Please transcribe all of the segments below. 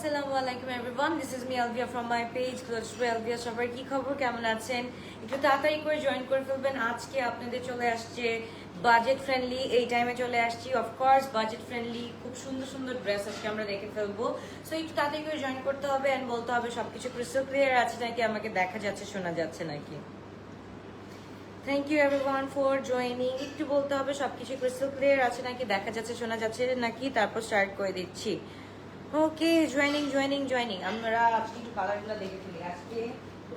আসসালামু আলাইকুম everyone, this is me Alvia from my page close two Alvia. সবার কি খবর, কেমন আছেন? একটু তাড়াতাড়ি করে জয়েন করে ফেলবেন। আজকে আপনাদের চলে আসছে বাজেট ফ্রেন্ডলি, এই টাইমে চলে আসছি অফকোর্স বাজেট ফ্রেন্ডলি খুব সুন্দর সুন্দর ড্রেস আজকে আমরা দেখে ফেলবো। সো একটু তাড়াতাড়ি করে জয়েন করতে হবে অ্যান্ড বলতে হবে সবকিছু ক্রিস্টাল ক্লিয়ার আছে নাকি, আমাকে দেখা যাচ্ছে শোনা যাচ্ছে নাকি। Thank you everyone for joining. একটু বলতে হবে সবকিছু ক্রিস্টাল ক্লিয়ার আছে নাকি, দেখা যাচ্ছে শোনা যাচ্ছে নাকি, তারপর স্টার্ট করে দিচ্ছি। ওকে, জয়েনিং জয়েনিং জয়েনিং। আমরা আজকে একটু কালারগুলো দেখে ফেলি। আজকে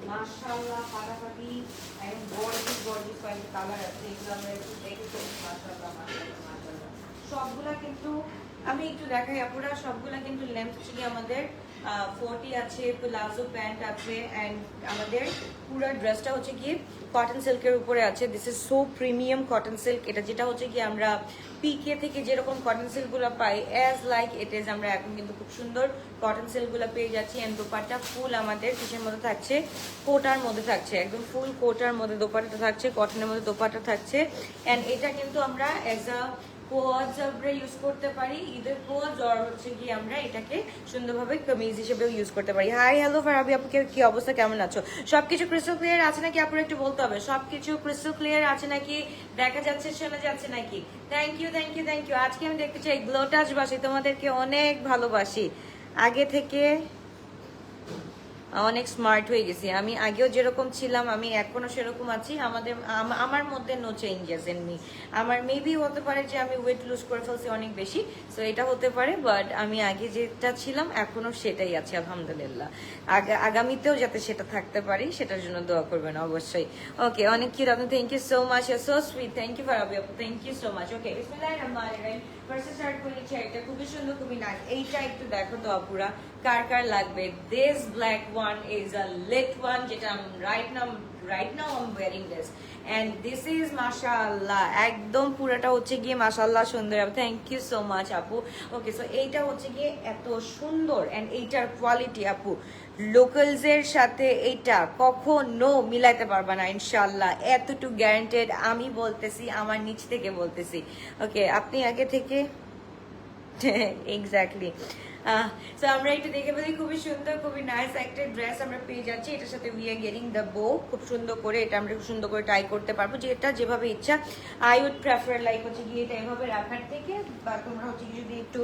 মাশাআল্লাহ ফাটাফাটি একদম গর্জিয়াস গর্জিয়াস কয়েকটা কালার আছে, এগুলো আমরা একটু দেখে ফেলি। মাশাআল্লাহ মাশাআল্লাহ মাশাআল্লাহ সবগুলা কিন্তু আমি একটু দেখাই আপুরা, সবগুলা কিন্তু লেন্থ ছিল আমাদের 40 আছে, প্লাজো প্যান্ট আছে অ্যান্ড আমাদের পুরো ড্রেসটা হচ্ছে কি কটন সিল্কের উপরে আছে। This is so premium cotton silk. এটা যেটা হচ্ছে কি আমরা পিকে থেকে যেরকম কটন সিল্কগুলো পাই অ্যাজ লাইক ইট ইজ, আমরা এখন কিন্তু খুব সুন্দর কটন সিল্কগুলো পেয়ে যাচ্ছি। অ্যান্ড দোপাট্টা ফুল আমাদের কিসের মধ্যে থাকছে, কোটার মধ্যে থাকছে, একদম ফুল কোটার মধ্যে দোপাট্টা থাকছে, কটনের মধ্যে দোপাট্টা থাকছে। অ্যান্ড এটা কিন্তু আমরা অ্যাজ আ কোয়াজ আমরা ইউজ করতে পারি, ঈদের কোয়াজ আর হচ্ছে কি আমরা এটাকে সুন্দরভাবে কামিজ হিসেবেও ইউজ করতে পারি। হাই হ্যালো ফারাবি আপু, কি অবস্থা, কেমন আছো? সবকিছু ক্রিস্টাল ক্লিয়ার আছে নাকি আপুর একটু বলতে হবে। সবকিছু ক্রিস্টাল ক্লিয়ার আছে নাকি, দেখা যাচ্ছে শোনা যাচ্ছে নাকি? Thank you thank you thank you. আজকে আমি দেখতে চাই গ্লোটাসবাসী, তোমাদেরকে অনেক ভালোবাসি। আগে থেকে অনেক স্মার্ট হয়ে গেছি আমি, আগেও যেরকম ছিলাম আমি এখনো সেরকম আছি। আমার মধ্যে নো চেঞ্জেস এন মি। আমার মেবি হতে পারে যে আমি ওয়েট লুজ করে ফেলছি অনেক বেশি, সো এটা হতে পারে, বাট আমি আগে যেটা ছিলাম এখনো সেটাই আছি আলহামদুলিল্লাহ। আগামীতেও যাতে সেটা থাকতে পারি সেটার জন্য দোয়া করবেন অবশ্যই। ওকে, অনেক কিউট আপনি, thank you so much, so sweet, thank you Farabi আপু, thank you so much. Okay, বিসমিল্লাহির রহমানির রহিম। ফার্স্টে স্টার্ট করে নিচ্ছি, এটা খুবই সুন্দর খুবই নাইস। এইটা একটু দেখো তো আপুরা কার কার লাগবে। This black one is a late one, যেটা right now I am wearing this and this is মাশাআল্লাহ, একদম পুরোটা হচ্ছে গিয়ে মাশাআল্লাহ সুন্দর। থ্যাংক ইউ সো মাচ আপু। ওকে, সো এইটা হচ্ছে গিয়ে এত সুন্দর এন্ড এইটার কোয়ালিটি আপু লোকালস এর সাথে এইটা কখনো মিলাইতে পারবা না ইনশাআল্লাহ, এতটুকু গ্যারান্টেড আমি বলতেছি, আমার নিচ থেকে বলতেছি। ওকে, আপনি আগে থেকে এক্স্যাক্টলি। সো আমরা একটু দেখে বলি, খুবই সুন্দর খুবই নাইস একটা ড্রেস আমরা পেয়ে যাচ্ছি। এটার সাথে উই আর গেটিং দ্য বো, খুব সুন্দর করে এটা আমরা খুব সুন্দর করে ট্রাই করতে পারবো, যেটা যেভাবে ইচ্ছা। আই উড প্রেফার লাইক হচ্ছে গিয়ে এটা এভাবে রাখার থেকে, বা তোমরা হচ্ছে কি যদি একটু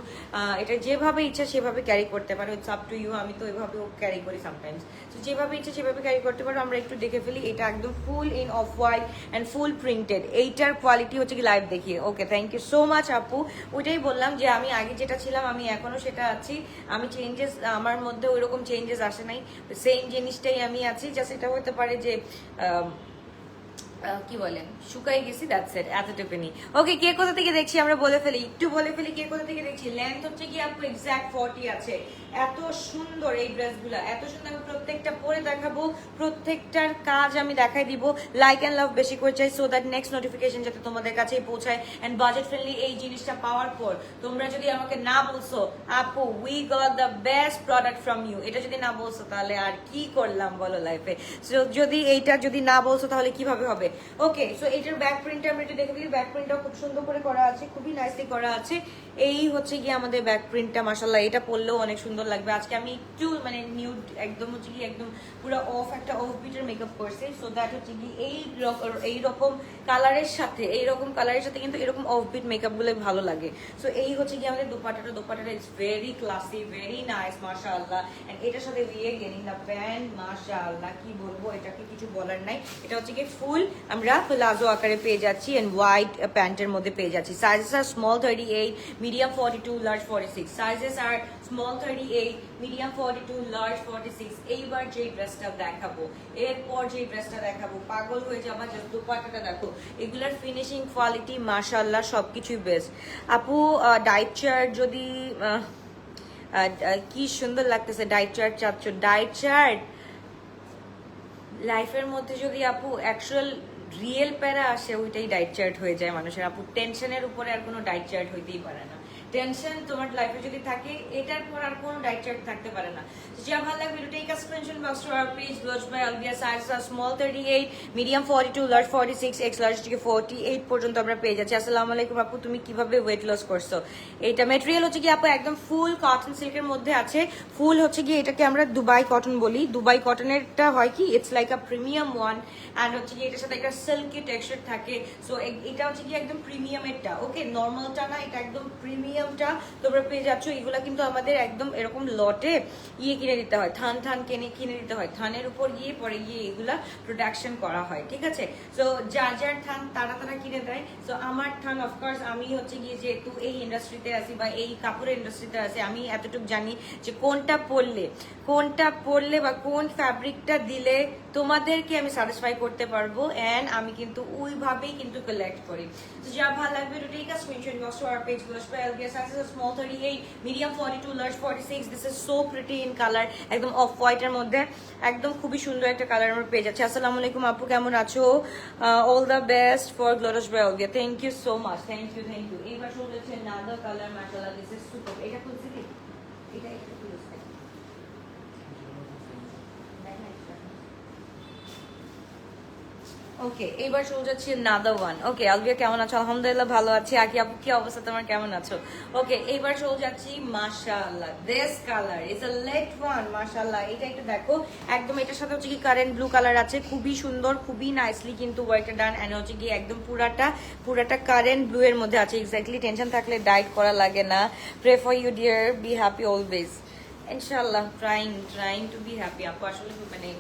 এটা যেভাবে ইচ্ছা সেভাবে ক্যারি করতে পারো, ইটস আপ টু ইউ। আমি তো এভাবেও ক্যারি করি সামটাইমস, তো যেভাবে ইচ্ছা সেভাবে ক্যারি করতে পারো। আমরা একটু দেখে ফেলি, এটা একদম full in off white and full printed. এইটার কোয়ালিটি হচ্ছে কি লাইভ দেখিয়ে। Okay, thank you so much আপু। ওইটাই বললাম যে আমি আগে যেটা ছিলাম আমি এখনো সেটা আছি, আমি চেঞ্জেস আমার মধ্যে ওইরকম চেঞ্জেস আসে নাই, সেম জিনিসটাই আমি আছি। জাস্ট এটা হতে পারে যে কি বলে শুকাই গেছি, দ্যাটস ইট, এতটুকুনি। ওকে, কে কোথা থেকে দেখছি আমরা বলে ফেলি, একটু বলে ফেলি কে কোথা থেকে দেখছি। লেন্থ হচ্ছে কি আপু এক্স্যাক্ট 40 আছে। এত সুন্দর এই ড্রেসগুলো, এত সুন্দর। আমি প্রত্যেকটা পরে দেখাবো, প্রত্যেকটার কাজ আমি দেখাই দিব। লাইক অ্যান্ড লাভ বেশি করে চাই, সো দ্যাট নেক্সট নোটিফিকেশন যাতে তোমাদের কাছেই পৌঁছায়। অ্যান্ড বাজেট ফ্রেন্ডলি এই জিনিসটা পাওয়ার পর তোমরা যদি আমাকে না বলছো আপু we got the best product from you, এটা যদি না বলছো তাহলে আর কি করলাম বলো লাইফে। যদি এইটা যদি না বলছো তাহলে কিভাবে হবে। ওকে, সো এইটার ব্যাক প্রিন্টটা আমরা একটু দেখে দিই। ব্যাক প্রিন্টটাও খুব সুন্দর করে করা আছে, খুবই নাইসলি করা আছে। এই হচ্ছে গিয়ে আমাদের ব্যাক প্রিন্টটা, মাশাআল্লাহ এটা পরলেও অনেক সুন্দর লাগবে। আজকে আমি একটু মানে নিউড একদম হচ্ছে কি একদম পুরো একটা অফ বিটের মেকআপ করছি, সো দ্যাট হচ্ছে কি এইরকম কালারের সাথে কিন্তু এরকম অফ বিট মেকআপ গুলো ভালো লাগে। সো এই হচ্ছে কি আমাদের দোপাট্টাটা is very classy, very nice মাশাআল্লাহ। এন্ড এটার সাথে উই গেটিং দ্য প্যান্ট, মাশাআল্লাহ কি বলবো, এটাকে কিছু বলার নাই। এটা হচ্ছে কি ফুল আমরা প্লাজো আকারে পেয়ে যাচ্ছি এন্ড হোয়াইট প্যান্টের মধ্যে পেয়ে যাচ্ছি। Sizes are small 38, medium 42, large 46। Sizes are small 38, medium 42, large 46। এইবার যে ড্রেসটা দেখাবো, এরপর যে ড্রেসটা দেখাবো পাগল হয়ে যাবা। জাস্ট দোপাট্টাটা দেখো, এগুলার ফিনিশিং কোয়ালিটি মাশাআল্লাহ সবকিছুই বেস্ট আপু। ডাইট চার্ট যদি কি সুন্দর লাগতেছে, ডাইট চার্ট চাচ্ছ, ডাইট চার্ট লাইফের মধ্যে যদি আপু অ্যাকচুয়াল রিয়েল প্যারা আসে ওইটাই ডায়েট চার্ট হয়ে যায় মানুষের। আপু টেনশনের উপরে আর কোনো ডায়েট চার্ট হইতেই পারে না। টেনশন তোমার লাইফে যদি থাকে এটার পর আর কোনো ডায়েট চার্ট থাকতে পারে না। যা ভালো লাগবে video take a screenshot box to our page ব্লজ by Alvia size small 38 medium 42 large 46 X large থেকে 48 পর্যন্ত আমরা পেয়ে যাচ্ছি। আসসালামু আলাইকুম আপু, তুমি কিভাবে ওয়েট লস করছো? এটা ম্যাটেরিয়াল হচ্ছে কি আপু একদম ফুল কটন সিল্কের মধ্যে আছে। ফুল হচ্ছে কি এটাকে আমরা দুবাই কটন বলি। দুবাই কটনেরটা হয় কি it's like a premium one and হচ্ছে কি এটার সাথে একটা সিল্কি টেক্সচার থাকে। সো এটা হচ্ছে কি একদম প্রিমিয়ামেরটা, ওকে নর্মালটা না, এটা একদম প্রিমিয়ামটা তোমরা পেয়ে যাচ্ছ। এগুলা কিন্তু আমাদের একদম এরকম লটে কিনে দিতে হয়, থান কিনে দিতে হয়, থানের উপর গিয়ে পরে গিয়ে এগুলা প্রোডাকশন করা হয়, ঠিক আছে? সো যার থান তারা কিনে দেয়। সো আমার থান অফকোর্স আমি হচ্ছে গিয়ে যেহেতু এই ইন্ডাস্ট্রিতে আছি বা এই কাপড়ের ইন্ডাস্ট্রিতে আছি, আমি এতটুকু জানি যে কোনটা পরলে বা কোন ফ্যাব্রিকটা দিলে তোমাদেরকে আমি স্যাটিসফাই করতে পারবো, এন্ড আমি কিন্তু ওইভাবেই কিন্তু কালেক্ট করি। তো যা ভালো লাগবে to take a screenshot box to our page ব্লজ by Alvia size small 38 medium 42 large 46। This is so pretty in colour, একদম অফ হোয়াইটের মধ্যে একদম খুবই সুন্দর একটা কালার আমরা পেয়ে যাচ্ছি। আসসালামু আলাইকুম আপু, কেমন আছো? অল দ্য বেস্ট ফর গ্লোরস by Alvia. Thank you so much, thank you. এইবার শুরু হচ্ছে নাদা কালার, মাশাআল্লাহ দিস ইজ সুপার। এটা খুলছি কি এটা একটু খুলছি। ওকে, এইবার শুরু যাচ্ছে নাদা ওয়ান। ওকে আলভিয়া কেমন আছো? আলহামদুলিল্লাহ ভালো আছি। আকি আপু কি অবস্থা তোমার, কেমন আছো? ওকে এইবার শুরু যাচ্ছি মাশাআল্লাহ this colour is a late one. মাশাআল্লাহ এটা একটু দেখো, একদম এটার সাথে হচ্ছে কি কারেন্ট ব্লু কালার আছে, খুবই সুন্দর, খুবই নাইসলি কিন্তু ওয়ার্কটা ডান। এন্ড হচ্ছে কি একদম পুরাটা কারেন্ট ব্লু এর মধ্যে আছে। এক্স্যাক্টলি টেনশন থাকলে ডায়েট করা লাগে না। Pray for you dear, be happy always. ইনশাআল্লাহ ট্রাইং টু বি হ্যাপি আপু। আসলে মানে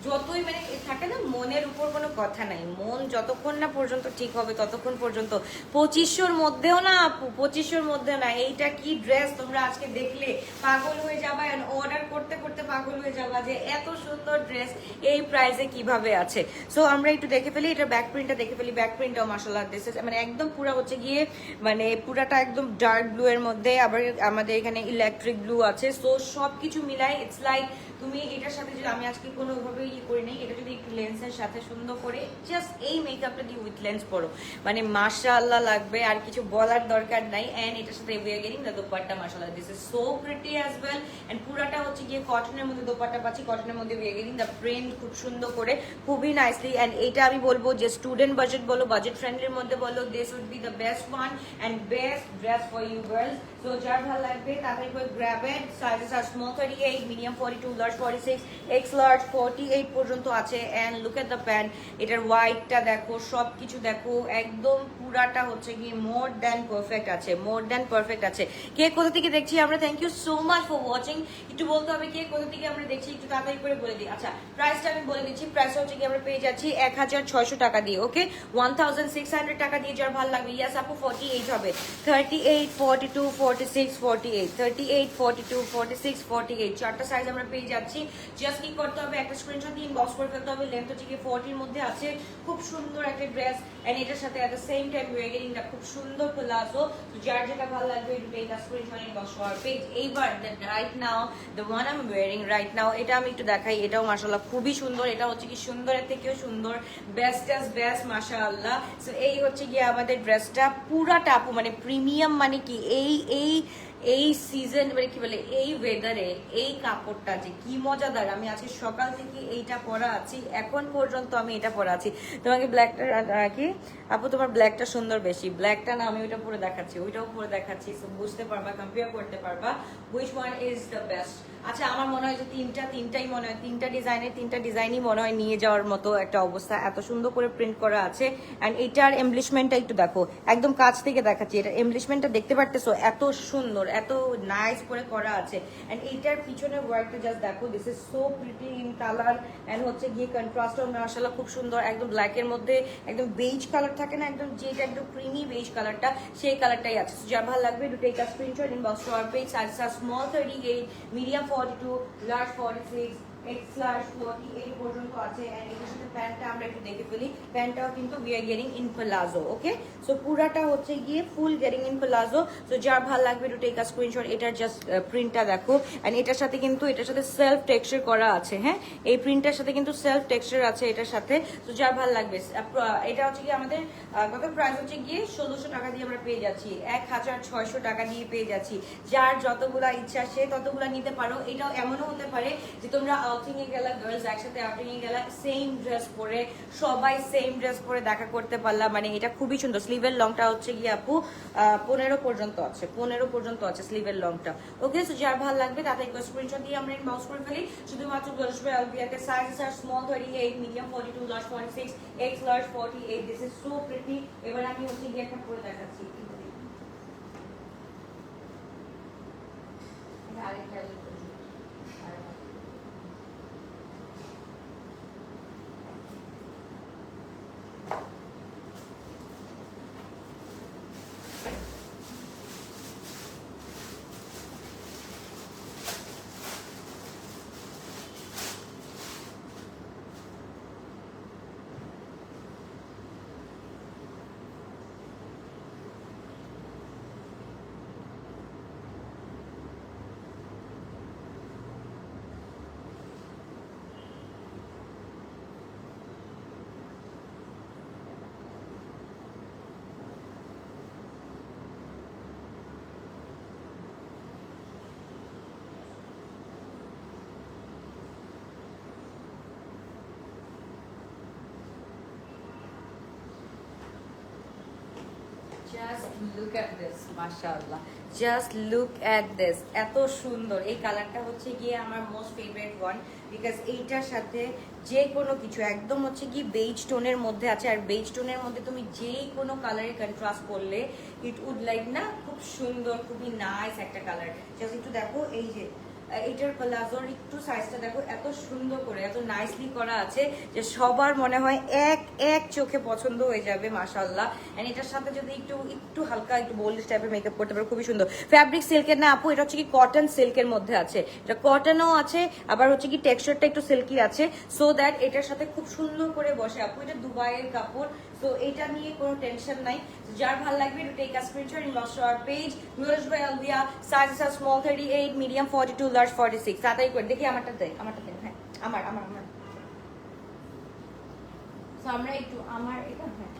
যতই মানে থাকে না, মনের উপর কোনো কথা নাই, মন যতক্ষণ না পর্যন্ত ঠিক হবে ততক্ষণ পর্যন্ত 2500 মধ্যেও না আপু, 2500 মধ্যেও না। এইটা কি ড্রেস তোমরা আজকে দেখলে পাগল হয়ে যাবা, অর্ডার করতে করতে পাগল হয়ে যাবা যে এত সুন্দর ড্রেস এই প্রাইসে কিভাবে আছে। সো আমরা একটু দেখে ফেলি, এটা ব্যাক প্রিন্টটা দেখে ফেলি। ব্যাক প্রিন্টটাও মাশাআল্লাহ দিস ইজ মানে একদম পুরো হচ্ছে গিয়ে মানে পুরাটা একদম ডার্ক ব্লু এর মধ্যে, আবার আমাদের এখানে ইলেকট্রিক ব্লু আছে। সো সবকিছু মিলাই ইটস লাইক তুমি এটার সাথে যদি আমি আজকে কোনোভাবে করে নেই, এটা যদি একটু লেন্সের সাথে সুন্দর করে জাস্ট এই মেকআপটা দিয়ে উইথ লেন্স পরো, মানে মাশাআল্লাহ লাগবে, আর কিছু বলার দরকার নাই। এন্ড এটার সাথে we are getting the dupatta, মাশাআল্লাহ this is so pretty as well. And পুরাটা হচ্ছে গিয়ে কটনের মধ্যে দোপাট্টা পাচ্ছি, কটনের মধ্যে we are getting the print খুব সুন্দর করে, খুবই নাইসলি। এন্ড এটা আমি বলবো যে স্টুডেন্ট বাজেট বলো, বাজেট ফ্রেন্ডলির মধ্যে বলো, this would be the best one and best dress for you girls. So যার ভালো লাগবে তাড়াতাড়ি করে grab it. Sizes are small 38, medium 42, large 46, X large 48 পর্যন্ত আছে। And look at the pant, এটার হোয়াইটটা দেখো, সবকিছু দেখো, একদম পুরাটা হচ্ছে কি মোর দ্যান পারফেক্ট আছে। কে কোথা থেকে দেখছি আমরা, thank you so much for watching. একটু বলতে হবে কে কোথা থেকে আমরা দেখছি, একটু তাড়াতাড়ি করে বলে দিই। আচ্ছা প্রাইসটা আমি বলে দিচ্ছি, প্রাইস হচ্ছে কি আমরা পেয়ে যাচ্ছি 1600 টাকা দিয়ে। ওকে 1600 টাকা দিয়ে যার ভালো লাগবে। ইয়াস আপু 48 হবে, 38, 42, 46, 48, 38, 42, 46, 48 চারটা সাইজ আমরা পেয়ে যাচ্ছি। জাস্ট কি করতে হবে, একটা স্ক্রিনশট দিয়ে ইনবক্স করে ফেলতে হবে। লেন্থ হচ্ছে কি 40 এর মধ্যে আছে, খুব সুন্দর একটা ড্রেস। এন্ড এটার সাথে at the same time we are getting the খুব সুন্দর প্লাজো। তো যার যেটা ভালো লাগবে একটু take a screenshot inbox to our page. এইবার right now the one I am wearing right now, এটা আমি একটু দেখাই। এটাও মাশাআল্লাহ খুবই সুন্দর, এটা হচ্ছে কি সুন্দরের থেকেও সুন্দর, বেস্ট মাশাআল্লাহ। সো এই হচ্ছে গিয়ে আমাদের ড্রেসটা পুরাটা আপু মানে প্রিমিয়াম, মানে কি এই সিজন মানে কি বলে এই ওয়েদারে এই কাপড়টা যে কি মজাদার। আমি আজকে সকাল থেকে এইটা পরা আছি, এখন পর্যন্ত আমি এটা পরা আছি। তোমাকে ব্ল্যাকটা কি আপু, তোমার ব্ল্যাকটা সুন্দর বেশি। ব্ল্যাকটা না আমি ওইটা পরে দেখাচ্ছি, ওইটাও পরে দেখাচ্ছি, বুঝতে পারবা, কম্পেয়ার করতে পারবা which one is the best. আচ্ছা আমার মনে হয় যে তিনটাই মনে হয়, তিনটা ডিজাইনই মনে হয় নিয়ে যাওয়ার মতো একটা অবস্থা। এত সুন্দর করে প্রিন্ট করা আছে। অ্যান্ড এটার এমব্লিশমেন্টটা একটু দেখো, একদম কাছ থেকে দেখাচ্ছি, এটার এমব্লিশমেন্টটা দেখতে পারতেছো, এত সুন্দর, এত নাইস করে করা আছে। এন্ড এইটার পিছনে ওয়ার্কটা জাস্ট দেখো, this is so pretty in colour. And হচ্ছে গিয়ে কন্ট্রাস্টও মাশাআল্লাহ খুব সুন্দর, একদম ব্ল্যাকের মধ্যে একদম বেজ কালার থাকে না, একদম যেটা একদম ক্রিমি বেজ কালারটা, সেই কালারটাই আছে। যার ভালো লাগবে একটু take a screenshot inbox to our page. Size small 38, medium 42, large 46, x/48 পর্যন্ত আছে এন্ড এর সাথে প্যান্টটা আমরা একটু দেখে ফেলি প্যান্টটাও কিন্তু we are getting in palazzo okay so পুরাটা হচ্ছে গিয়ে ফুল গেটিং ইন প্লাজো সো যার ভালো লাগবে টু টেক আ স্ক্রিনশট এটার জাস্ট প্রিন্টটা দেখো এন্ড এটার সাথে কিন্তু এটার সাথে সেলফ টেক্সচার করা আছে হ্যাঁ এই প্রিন্টটার সাথে কিন্তু সেলফ টেক্সচার আছে এটার সাথে তো যার ভালো লাগবে এটা হচ্ছে কি আমাদের কত প্রাইস হচ্ছে গিয়ে 1600 টাকা দিয়ে আমরা পেয়ে যাচ্ছি 1600 টাকা দিয়ে পেয়ে যাচ্ছি যার যতগুলা ইচ্ছা সে ততগুলা নিতে পারো এটাও এমনও হতে পারে যে তোমরা আউটিং এ গেলা গার্লস একসাথে আউটিং এ গেলা সেম ড্রেস পরে সবাই সেম ড্রেস পরে দেখা করতে পারলা মানে এটা খুবই সুন্দর স্লিভের লংটা হচ্ছে গিয়ে আপু 15 পর্যন্ত আছে 15 পর্যন্ত আছে স্লিভের লংটা ওকে সো যার ভালো লাগবে তাতে একটা স্ক্রিনশট দিয়ে আমরা ইনবক্স করে ফেলি শুধুমাত্র গার্লস ওয়্যার এলভিয়াকে sizes are small 38 medium 42 large 46 X large 48 this is so pretty এবার আমি হচ্ছে গিয়ে একটা পরে দেখাচ্ছি আরেকটা Just look at this, mashallah. Just look at this. এত সুন্দর এই কালারটা হচ্ছে গিয়ে আমার মোস্ট ফেভারিট ওয়ান বিকজ এইটার সাথে যে কোনো কিছু একদম হচ্ছে কি বেজ টোনের মধ্যে আছে আর বেজ টোনের মধ্যে তুমি যেই কোনো কালারে কন্ট্রাস্ট করলে ইট উড লাইক না খুব সুন্দর খুবই নাইস একটা কালার জাস্ট একটু দেখো এই যে এটার প্লাজোর একটু সাইজটা দেখো এত সুন্দর করে এত নাইসলি করা আছে যে সবার মনে হয় এক এক চোখে পছন্দ হয়ে যাবে মাশাআল্লাহ এন্ড এটার সাথে যদি একটু হালকা একটু বোল্ড টাইপের মেকআপ করতে পারো খুবই সুন্দর ফ্যাব্রিক সিল্কের না আপু এটা হচ্ছে কি কটন সিল্কের মধ্যে আছে এটা কটনও আছে আবার হচ্ছে কি টেক্সচারটা একটু সিল্কি আছে সো দ্যাট এটার সাথে খুব সুন্দর করে বসে আপু এটা দুবাইয়ের কাপড় সো এটা নিয়ে কোনো টেনশন নাই যার ভালো লাগবে to take a screenshot inbox to our page নুরুশ by Alvia sizes are small 38 medium 42 large 46 তাড়াতাড়ি করে দেখি আমারটা দেন হ্যাঁ আমার সো আমরা একটু আমার এটা হ্যাঁ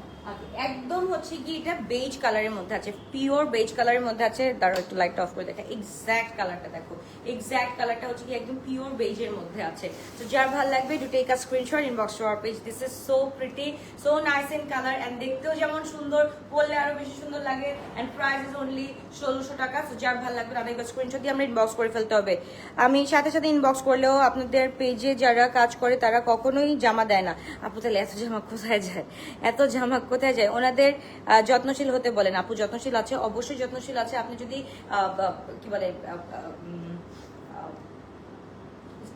একদম হচ্ছে কি এটা বেজ কালারের মধ্যে আছে পিওর বেজ কালারের মধ্যে আছে দাঁড়াও একটু লাইটটা অফ করে দেখা এক্স্যাক্ট কালারটা দেখো এক্স্যাক্ট কালারটা হচ্ছে কি একদম পিওর বেজের মধ্যে আছে তো যার ভালো লাগবে to take a screenshot inbox to our page this is so pretty so nice in colour and দেখতেও যেমন সুন্দর পরলে আরো বেশি সুন্দর লাগে এন্ড প্রাইস ইজ অনলি 1600 টাকা তো যার ভালো লাগবে তাদের স্ক্রিনশট দিয়ে আমরা ইনবক্স করে ফেলতে হবে আমি সাথে সাথে ইনবক্স করলেও আপনাদের পেজে যারা কাজ করে তারা কখনোই জামা দেয় না আপু তাহলে এত জামা কোথায় যায় এত জামা কোথায় যায় ওনাদের যত্নশীল হতে বলেন আপু যত্নশীল আছে অবশ্যই যত্নশীল আছে আপনি যদি কি বলে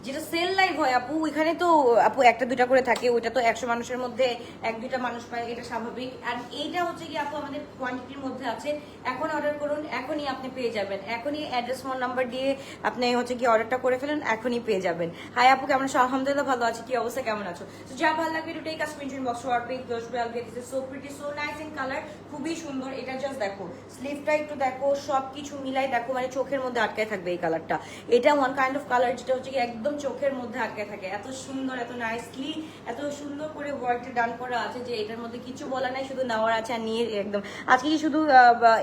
যেটা সেল লাইভ হয় আপু ওইখানে তো আপু একটা দুটা করে থাকে ওইটা তো 100 মানুষের মধ্যে এক দুইটা মানুষ পায় এটা স্বাভাবিক আর এইটা হচ্ছে কি আপু আমাদের কোয়ান্টিটির মধ্যে আছে এখন অর্ডার করুন এখনই আপনি পেয়ে যাবেন এখনই অ্যাড্রেস ফোন নাম্বার দিয়ে আপনি হচ্ছে কি অর্ডারটা করে ফেলেন এখনই পেয়ে যাবেন হাই আপু কেমন আছো আলহামদুলিল্লাহ ভালো আছি কি অবস্থা কেমন আছো তো যা ভালো লাগবে to take a screenshot box to our page দশবেল get is so pretty so nice in colour খুবই সুন্দর এটা জাস্ট দেখো স্লিভটা একটু দেখো সবকিছু মিলাই দেখো মানে চোখের মধ্যে আটকায় থাকবে এই কালারটা এটা ওয়ান কাইন্ড অফ কালার যেটা হচ্ছে কি একদম চোখের মধ্যে আটকে থাকে এত সুন্দর এত নাইসলি এত সুন্দর করে ওয়ার্কটা ডান করা আছে যে এটার মধ্যে কিছু বলা নাই শুধু নেওয়ার আছে আর নিয়ে একদম আজকে কি শুধু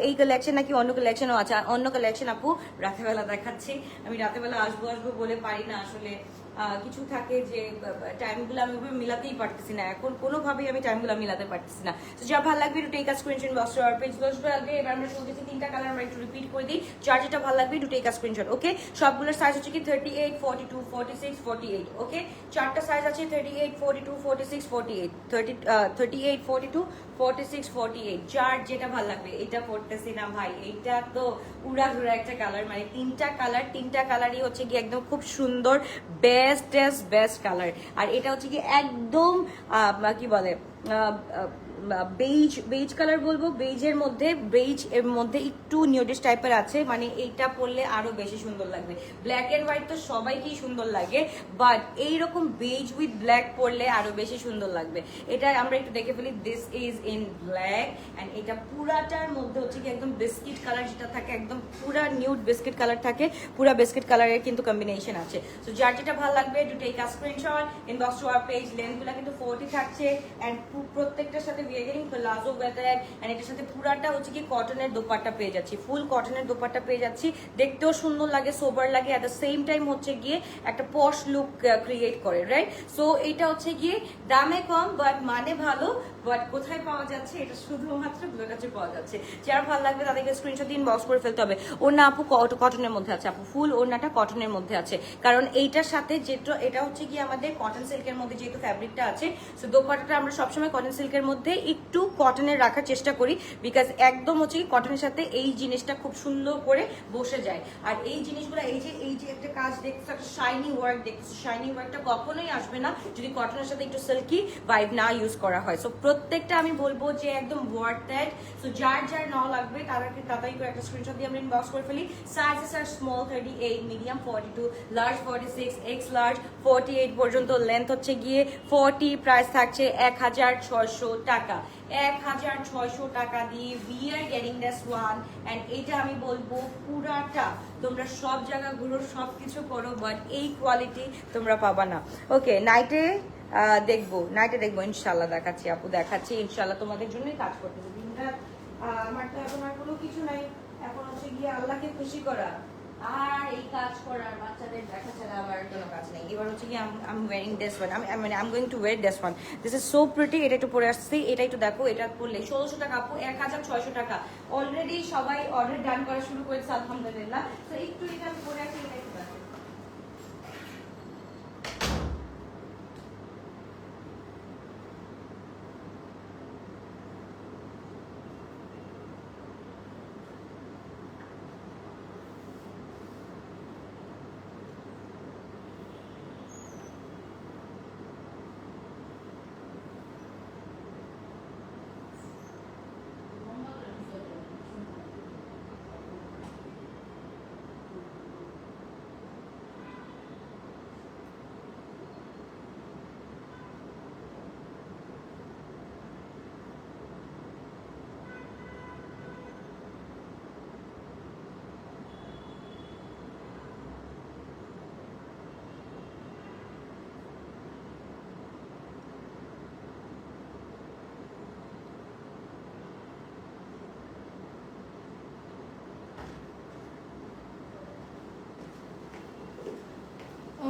এই কালেকশন নাকি অন্য কালেকশনও আছে অন্য কালেকশন আপু রাতেবেলা দেখাচ্ছি আমি রাতেবেলা আসবো বলে পারি না আসলে কিছু থাকে যে টাইমগুলো আমি ওভাবে মিলাতেই পারতেছি না এখন কোনোভাবেই আমি টাইমগুলো মিলাতে পারতেছি না তো যা ভালো লাগবে to take a screenshot box to our page দশবার লাগবে এবার আমরা চলতেছি তিনটা কালার আমরা একটু রিপিট করে দিই যার যেটা ভালো লাগবে to take a screenshot okay সবগুলোর সাইজ হচ্ছে কি 38 42 46 48 ওকে চারটা সাইজ আছে 38 42 46 48 38 42 46 48 যার যেটা ভালো লাগবে এটা পড়তেছি না ভাই এইটা তো উড়াধুরা একটা কালার মানে তিনটা কালারই হচ্ছে কি একদম খুব সুন্দর বেস্ট কালার আর এটা হচ্ছে কি একদম কি বলে বেজ কালার বলবো, বেজের মধ্যে এর মধ্যে একটু নিউডিশ টাইপের আছে, মানে এইটা পরলে আরো বেশি সুন্দর লাগবে। ব্ল্যাক এন্ড হোয়াইট তো সবাইকেই সুন্দর লাগে, বাট এইরকম বেজ উইথ ব্ল্যাক পরলে আরো বেশি সুন্দর লাগবে। এটা আমরা একটু দেখে ফেলি, this is in black and এটা পুরাটার মধ্যে হচ্ছে কি একদম বিস্কিট কালার যেটা থাকে, একদম পুরা নিউড বিস্কিট কালার থাকে, পুরা বিস্কিট কালারের কিন্তু কম্বিনেশন আছে। সো যার যেটা ভালো লাগবে to take a screenshot, inbox to our page. লেন্থগুলো কিন্তু 40 থাকছে এন্ড প্রত্যেকটার সাথে we are getting palazzo with it, and এটার সাথে পুরাটা হচ্ছে কি কটনের দোপাট্টা পেয়ে যাচ্ছি, ফুল কটনের দোপাট্টা পেয়ে যাচ্ছি। দেখতেও সুন্দর লাগে, সোবার লাগে, এট দ্য সেম টাইম হচ্ছে গিয়ে একটা পশ লুক ক্রিয়েট করে, রাইট? সো এটা হচ্ছে গিয়ে দামে কম বাট মানে ভালো। বাট কোথায় পাওয়া যাচ্ছে? এটা শুধুমাত্র ব্লুর কাছে পাওয়া যাচ্ছে। যার ভালো লাগবে তাদেরকে স্ক্রিনশট দিয়ে ইনবক্স করে ফেলতে হবে। ওড়না আপু কটনের মধ্যে আছে, আপু ফুল ওড়নাটা কটনের মধ্যে আছে, কারণ এইটার সাথে যেটা এটা হচ্ছে কি আমাদের কটন সিল্কের মধ্যে যেহেতু ফ্যাব্রিকটা আছে, সো দোপাট্টাটা আমরা সবসময় কটন সিল্কের মধ্যে একটু কটনের রাখার চেষ্টা করি, বিকজ একদম হচ্ছে কি কটনের সাথে এই জিনিসটা খুব সুন্দর করে বসে যায়। আর এই জিনিসগুলো এই যে একটা কাজ দেখছো, একটা শাইনি ওয়ার্ক দেখছো, শাইনি ওয়ার্কটা কখনোই আসবে না যদি কটনের সাথে একটু সিল্কি ভাইব না ইউজ করা হয়। সো প্রত্যেকটা আমি বলবো যে একদম ওয়ার্থ দ্যাট। সো যার নাও লাগবে তাদেরকে তাড়াতাড়ি করে একটা স্ক্রিনশট দিয়ে আমরা ইনবক্স করে ফেলি। Sizes are small 38, medium 42, large 46, X large 48 পর্যন্ত। লেন্থ হচ্ছে গিয়ে 40, প্রাইস থাকছে 1600 টাকা। 1600 টাকা দিয়ে we are getting this one, and এটা আমি বলবো পুরাটা তোমরা সব জায়গা ঘুরো, সবকিছু করো, বাট এই কোয়ালিটি তোমরা পাবা না। ওকে, নাইটে দেখবো ইনশাল্লাহ, দেখাচ্ছি আপু, দেখাচ্ছি ইনশাল্লাহ, তোমাদের জন্যই কাজ করতেছি দিনরাত। আমার তো এখন আর কোনো কিছু নাই, এখন হচ্ছে গিয়ে আল্লাহকে খুশি করা আর এই কাজ করার, বাচ্চাদের দেখা ছাড়া আমার কোনো কাজ নেই। এবার হচ্ছে কি I'm wearing this one, I'm going to wear this one. This is so pretty. এটা একটু পরে আসছি, এটা একটু দেখো, এটা পরলে 1600 টাকা আপু, 1600 টাকা। অলরেডি সবাই অর্ডার ডান করা শুরু করেছে আলহামদুলিল্লাহ। তো একটু এটা আমি পরে আসছি, এটা একটু দেখো।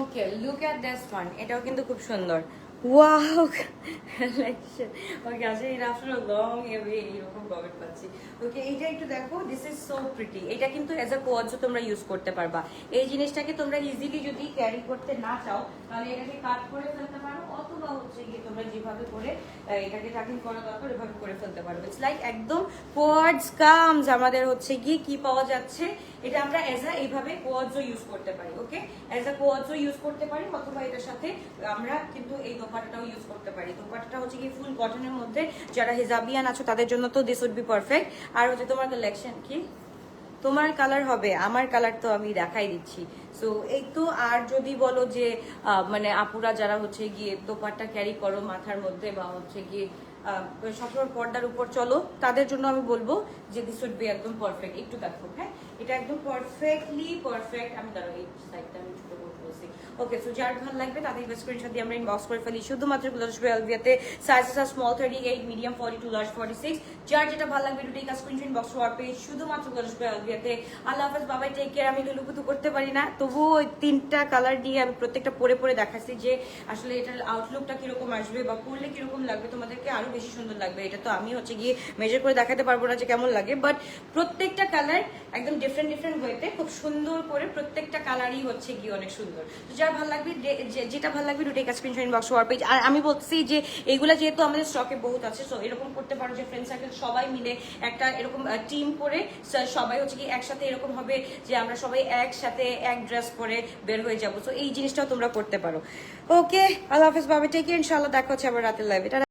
ওকে, লুক এট দিস ওয়ান, এটাও কিন্তু খুব সুন্দর। Wow collection. ওকে, আচ্ছা এই আফটার লং এরকম কমেন্ট পাচ্ছি। ওকে, এইটা একটু দেখো, দিস ইজ সো প্রিটি। এটা কিন্তু অ্যাজ আ কোয়াজও তোমরা ইউজ করতে পারবা। এই জিনিসটাকে তোমরা ইজিলি যদি ক্যারি করতে না চাও তাহলে এটাকে কাট করে ফেলতে পারো, অথবা হচ্ছে গিয়ে তোমরা যেভাবে করে এটাকে কাটিং করা দরকার এভাবে করে ফেলতে পারো। ইটস লাইক একদম কোয়াডস কামস আমাদের হচ্ছে গিয়ে কি পাওয়া যাচ্ছে, এটা আমরা এইভাবে কোয়াজও ইউজ করতে পারি। ওকে, অ্যাজ আ কোয়াজও ইউজ করতে পারি, অথবা এটার সাথে আমরা কিন্তু এই দোপাট্টাটাও ইউজ করতে পারি। দোপাট্টাটা হচ্ছে কি ফুল কটনের মধ্যে, যারা হিজাবিয়ান আছো তাদের জন্য তো দিস উড বি পারফেক্ট। আর হচ্ছে তোমার কালেকশন কি, তোমার কালার হবে, আমার কালার তো আমি দেখাই দিচ্ছি। সো এই তো, আর যদি বলো যে মানে আপুরা যারা হচ্ছে গিয়ে দোপাট্টা ক্যারি করো মাথার মধ্যে, বা হচ্ছে গিয়ে সবসময় পর্দার উপর চলো, তাদের জন্য আমি বলবো যে দিস উড বি একদম পারফেক্ট। একটু দেখো, হ্যাঁ এটা একদম পারফেক্টলি পারফেক্ট। আমি দাঁড়ো এই সাইডটা আমি ছোট করে বলছি। ওকে, সো যার ভালো লাগবে তাদের স্ক্রিনশট দিয়ে আমরা ইনবক্স করে ফেলি। শুধুমাত্র ক্লোজড এলভিয়াতে sizes are small 38, medium 42, large 46। যার যেটা ভালো লাগবে to take a screenshot inbox to our page, শুধুমাত্র ক্লোজড এলভিয়াতে। আল্লাহ হাফেজ, বাবাই, টেক কেয়ার। আমি লুলুপুতু করতে পারি না, তবুও ওই 3টা কালার দিয়ে আমি প্রত্যেকটা পরে দেখাচ্ছি যে আসলে এটার আউটলুকটা কিরকম আসবে বা পরলে কিরকম লাগবে, তোমাদেরকে আরো বেশি সুন্দর লাগবে। এটা তো আমি হচ্ছে গিয়ে মেজার করে দেখাতে পারবো না যে কেমন লাগে, বাট প্রত্যেকটা কালার একদম ডিফারেন্ট ওয়েতে খুব সুন্দর করে, প্রত্যেকটা কালারই হচ্ছে গিয়ে অনেক সুন্দর। তো যার ভালো লাগবে, যেটা ভালো লাগবে to take a screenshot inbox to our page. আর আমি বলছি যে এইগুলা যেহেতু আমাদের স্টকে বহুত আছে, সো এরকম করতে পারো যে ফ্রেন্ড সার্কেল সবাই মিলে একটা এরকম টিম করে সবাই হচ্ছে কি একসাথে এরকম হবে যে আমরা সবাই একসাথে এক ড্রেস পরে বের হয়ে যাবো। সো এই জিনিসটাও তোমরা করতে পারো। ওকে, আল্লাহ হাফেজ, বাবা, টেক কেয়ার, ইনশাআল্লাহ দেখা হচ্ছে আবার রাতের লাইভে।